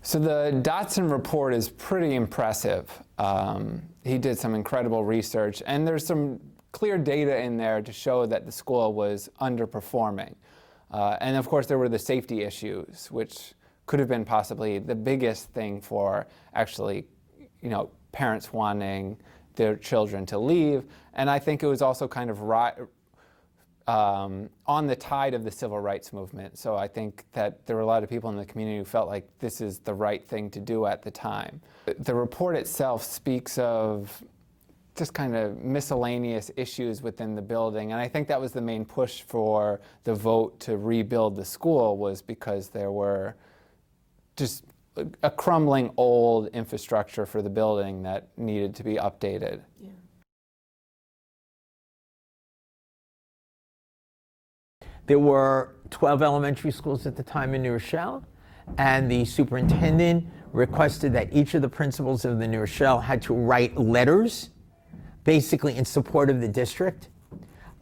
So the Dotson report is pretty impressive. He did some incredible research, and there's some clear data in there to show that the school was underperforming. And of course, there were the safety issues, which could have been possibly the biggest thing for actually, parents wanting their children to leave. And I think it was also kind of on the tide of the civil rights movement. So I think that there were a lot of people in the community who felt like this is the right thing to do at the time. The report itself speaks of just kind of miscellaneous issues within the building. And I think that was the main push for the vote to rebuild the school, was because there were just a crumbling old infrastructure for the building that needed to be updated. Yeah. There were 12 elementary schools at the time in New Rochelle, and the superintendent requested that each of the principals of the New Rochelle had to write letters, basically in support of the district.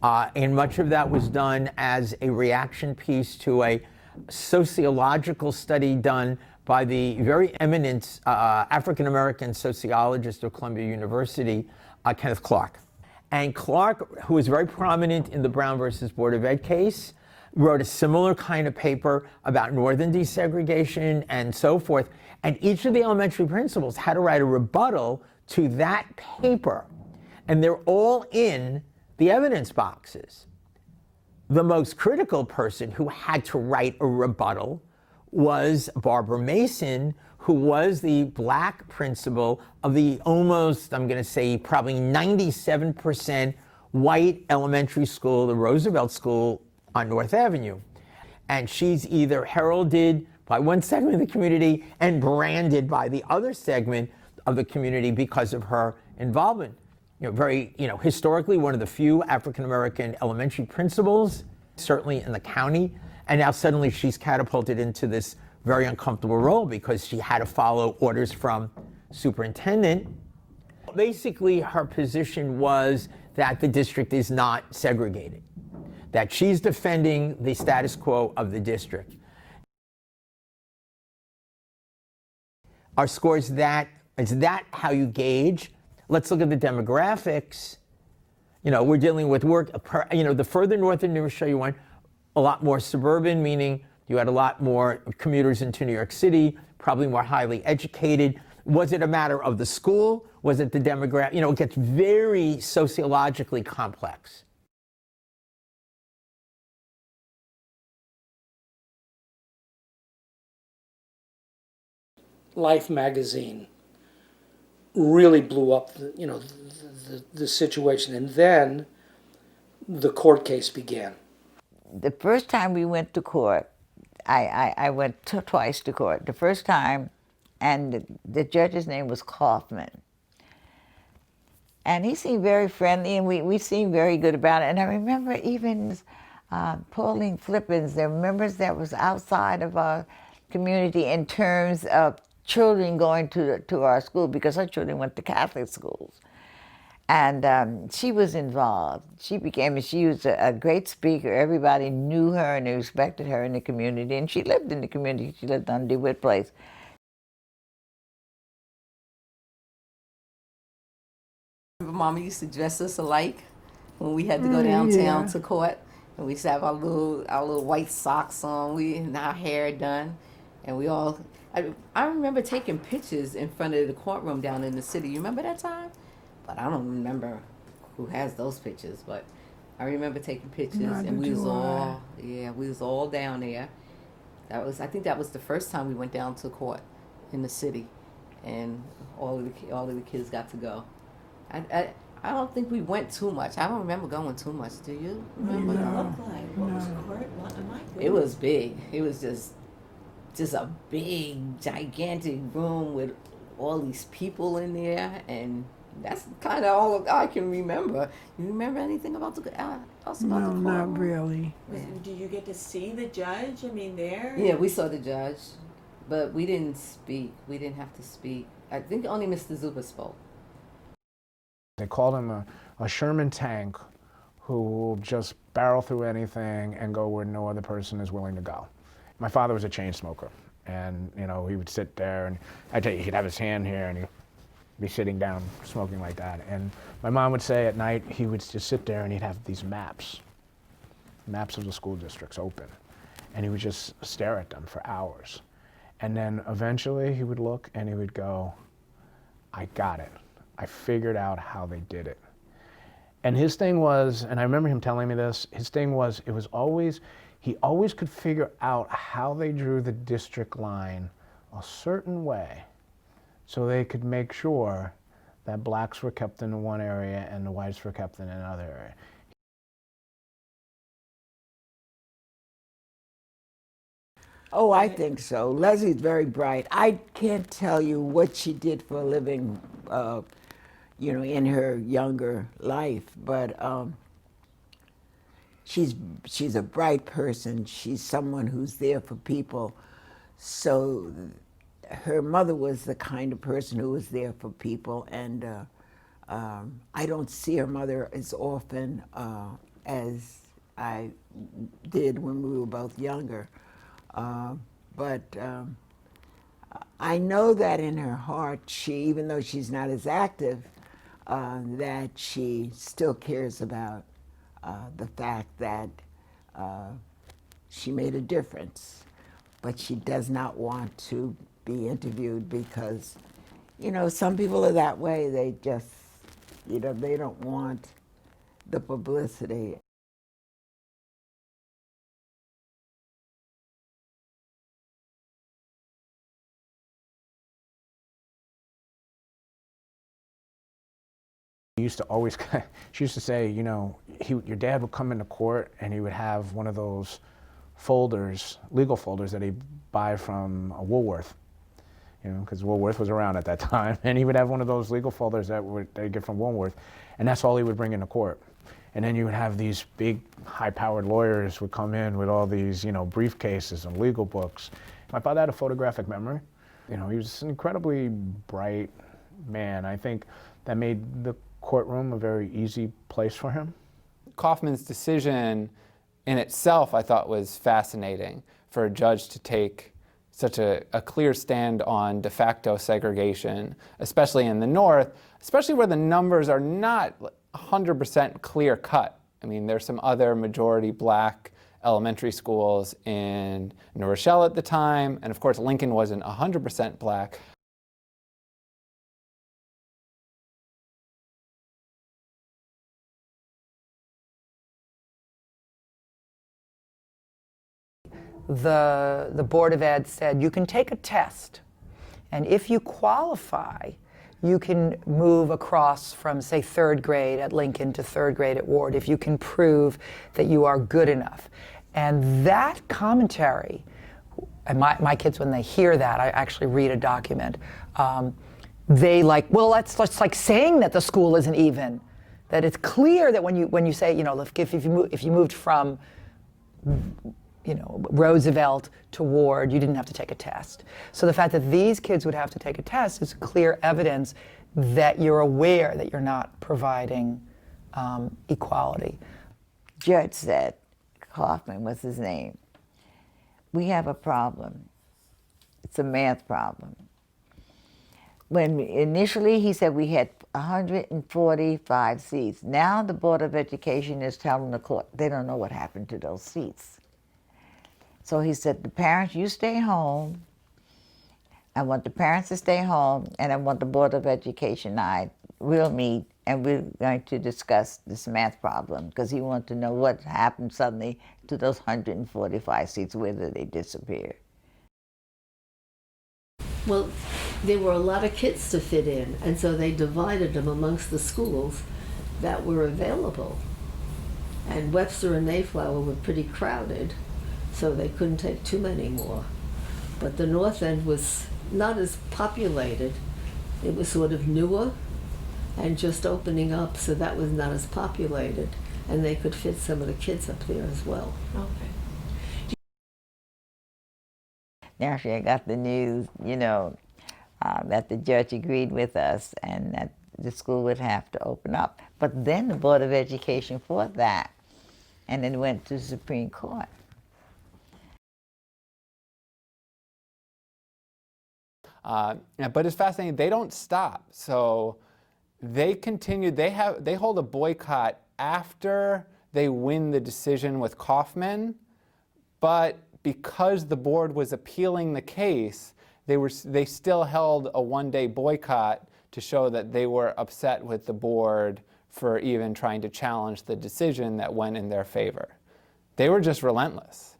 And much of that was done as a reaction piece to a sociological study done by the very eminent African-American sociologist of Columbia University, Kenneth Clark. And Clark, who was very prominent in the Brown versus Board of Ed case, wrote a similar kind of paper about northern desegregation and so forth. And each of the elementary principals had to write a rebuttal to that paper. And they're all in the evidence boxes. The most critical person who had to write a rebuttal was Barbara Mason, who was the black principal of the almost, I'm going to say, probably 97% white elementary school, the Roosevelt School on North Avenue. And she's either heralded by one segment of the community and branded by the other segment of the community because of her involvement. Historically, one of the few African-American elementary principals, certainly in the county, and now suddenly she's catapulted into this very uncomfortable role because she had to follow orders from superintendent. Basically, her position was that the district is not segregated, that she's defending the status quo of the district. Our scores, is that how you gauge? Let's look at the demographics. We're dealing with work, the further north in New Rochelle you went, a lot more suburban, meaning you had a lot more commuters into New York City, probably more highly educated. Was it a matter of the school? Was it the demographic? It gets very sociologically complex. Life magazine really blew up the situation, and then the court case began. The first time we went to court, I went twice to court. The first time, and the judge's name was Kaufman. And he seemed very friendly, and we seemed very good about it. And I remember even Pauline Flippins, there were members that was outside of our community in terms of children going to our school, because our children went to Catholic schools. And she was involved. She was a great speaker. Everybody knew her and they respected her in the community. And she lived in the community. She lived on DeWitt Place. Mama used to dress us alike when we had to go downtown to court. And we used to have our little white socks on, and our hair done. And we all, I remember taking pictures in front of the courtroom down in the city. You remember that time? But I don't remember who has those pictures, but I remember taking pictures, and we was all down there. I think that was the first time we went down to court in the city, and all of the kids got to go. I don't think we went too much. I don't remember going too much. Do you remember? What was court? What am I It was big. It was just a big, gigantic room with all these people in there, and that's kind of all I can remember. You remember anything about the court? Not really. Did you get to see the judge? There? Yeah, we saw the judge, but we didn't speak. We didn't have to speak. I think only Mr. Zuba spoke. They called him a Sherman tank who will just barrel through anything and go where no other person is willing to go. My father was a chain smoker, And, you know, he would sit there, and I tell you, he'd have his hand here, and he'd be sitting down smoking like that. And my mom would say at night, he would just sit there and he'd have these maps of the school districts open. And he would just stare at them for hours. And then eventually he would look and he would go, I got it. I figured out how they did it. And his thing was, and I remember him telling me this, his thing was, he always could figure out how they drew the district line a certain way so they could make sure that blacks were kept in one area and the whites were kept in another area. Oh, I think so. Leslie's very bright. I can't tell you what she did for a living, you know, in her younger life, but she's a bright person. She's someone who's there for people. So her mother was the kind of person who was there for people, and I don't see her mother as often as I did when we were both younger. But I know that in her heart, even though she's not as active, that she still cares about the fact that she made a difference. But she does not want to be interviewed because, you know, some people are that way. They just, you know, they don't want the publicity. He used to always, she used to say, you know, your dad would come into court and he would have one of those folders, legal folders that he'd buy from Woolworth, you know, because Woolworth was around at that time, and he would have one of those legal folders that they'd get from Woolworth, and that's all he would bring into court. And then you would have these big, high-powered lawyers would come in with all these, you know, briefcases and legal books. My father had a photographic memory. You know, he was an incredibly bright man. I think that made the courtroom a very easy place for him. Kaufman's decision in itself, I thought, was fascinating for a judge to take such a clear stand on de facto segregation, especially in the North, especially where the numbers are not 100% clear cut. I mean, there's some other majority black elementary schools in New Rochelle at the time, and of course Lincoln wasn't 100% black. The Board of Ed said you can take a test, and if you qualify, you can move across from, say, 3rd grade at Lincoln to 3rd grade at Ward if you can prove that you are good enough. And that commentary, and my kids, when they hear that, I actually read a document, they like, well, that's like saying that the school isn't even. That it's clear that when you say, you know, if you moved from, you know, Roosevelt to Ward, you didn't have to take a test. So the fact that these kids would have to take a test is clear evidence that you're aware that you're not providing equality. Judge said, Kaufman was his name, we have a problem. It's a math problem. When initially he said we had 145 seats. Now the Board of Education is telling the court they don't know what happened to those seats. So he said, the parents, you stay home. I want the parents to stay home, and I want the Board of Education and I will meet, and we're going to discuss this math problem, because he wanted to know what happened suddenly to those 145 seats, where did they disappear? Well, there were a lot of kids to fit in, and so they divided them amongst the schools that were available. And Webster and Mayflower were pretty crowded, so they couldn't take too many more. But the North End was not as populated. It was sort of newer and just opening up, so that was not as populated. And they could fit some of the kids up there as well. Okay. Naturally, I got the news, you know, that the judge agreed with us and that the school would have to open up. But then the Board of Education fought that, and it went to the Supreme Court. But it's fascinating, they don't stop. So they continue, they hold a boycott after they win the decision with Kaufman, but because the board was appealing the case, they still held a one-day boycott to show that they were upset with the board for even trying to challenge the decision that went in their favor. They were just relentless.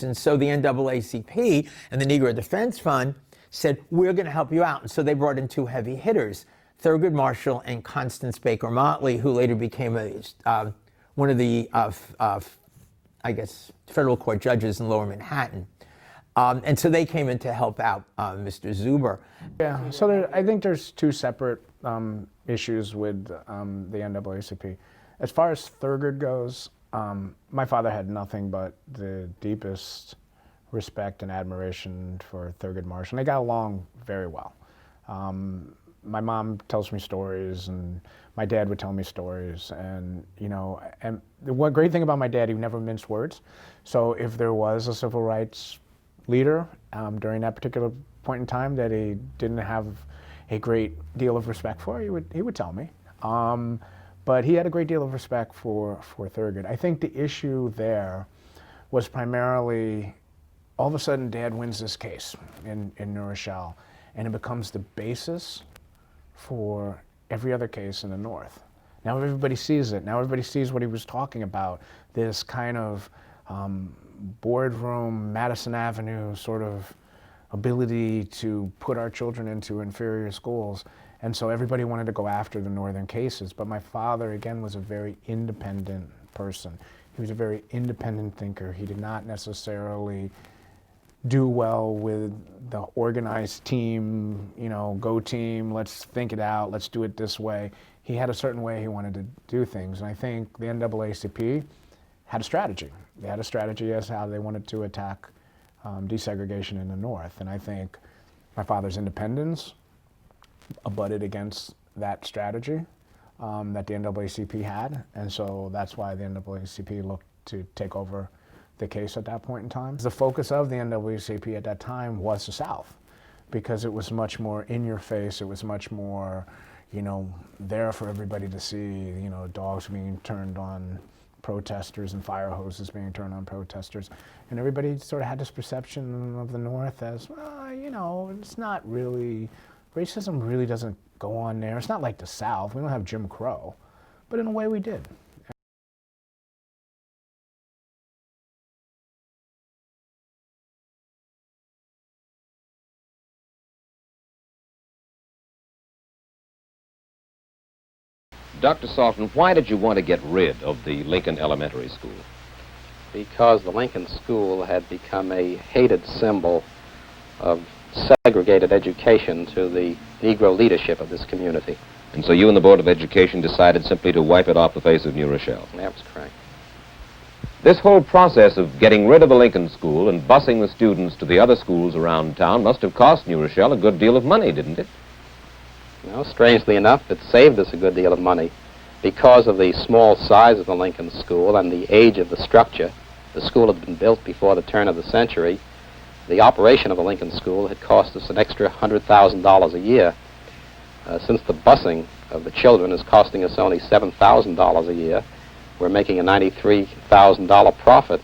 And so the NAACP and the Negro Defense Fund said, we're going to help you out. And so they brought in two heavy hitters, Thurgood Marshall and Constance Baker Motley, who later became one of the, I guess, federal court judges in Lower Manhattan. And so they came in to help out Mr. Zuber. Yeah, so I think there's two separate issues with the NAACP. As far as Thurgood goes, my father had nothing but the deepest respect and admiration for Thurgood Marshall. And they got along very well. My mom tells me stories, and my dad would tell me stories. And, you know, and the one great thing about my dad, he never minced words. So if there was a civil rights leader during that particular point in time that he didn't have a great deal of respect for, he would tell me. But he had a great deal of respect for Thurgood. I think the issue there was primarily, all of a sudden Dad wins this case in New Rochelle, and it becomes the basis for every other case in the North. Now everybody sees it. Now everybody sees what he was talking about, this kind of boardroom, Madison Avenue sort of ability to put our children into inferior schools. And so everybody wanted to go after the Northern cases. But my father, again, was a very independent person. He was a very independent thinker. He did not necessarily do well with the organized team, you know, go team, let's think it out, let's do it this way. He had a certain way he wanted to do things. And I think the NAACP had a strategy. They had a strategy as to how they wanted to attack desegregation in the North. And I think my father's independence abutted against that strategy that the NAACP had. And so that's why the NAACP looked to take over the case at that point in time. The focus of the NAACP at that time was the South, because it was much more in your face. It was much more, you know, there for everybody to see, you know, dogs being turned on protesters and fire hoses being turned on protesters. And everybody sort of had this perception of the North as, well, you know, it's not really, racism really doesn't go on there. It's not like the South. We don't have Jim Crow. But in a way we did. Dr. Salton, why did you want to get rid of the Lincoln Elementary School? Because the Lincoln School had become a hated symbol of segregated education to the Negro leadership of this community. And so you and the Board of Education decided simply to wipe it off the face of New Rochelle? That was correct. This whole process of getting rid of the Lincoln School and busing the students to the other schools around town must have cost New Rochelle a good deal of money, didn't it? No, strangely enough, it saved us a good deal of money. Because of the small size of the Lincoln School and the age of the structure, the school had been built before the turn of the century. The operation of the Lincoln School had cost us an extra $100,000 a year. Since the busing of the children is costing us only $7,000 a year, we're making a $93,000 profit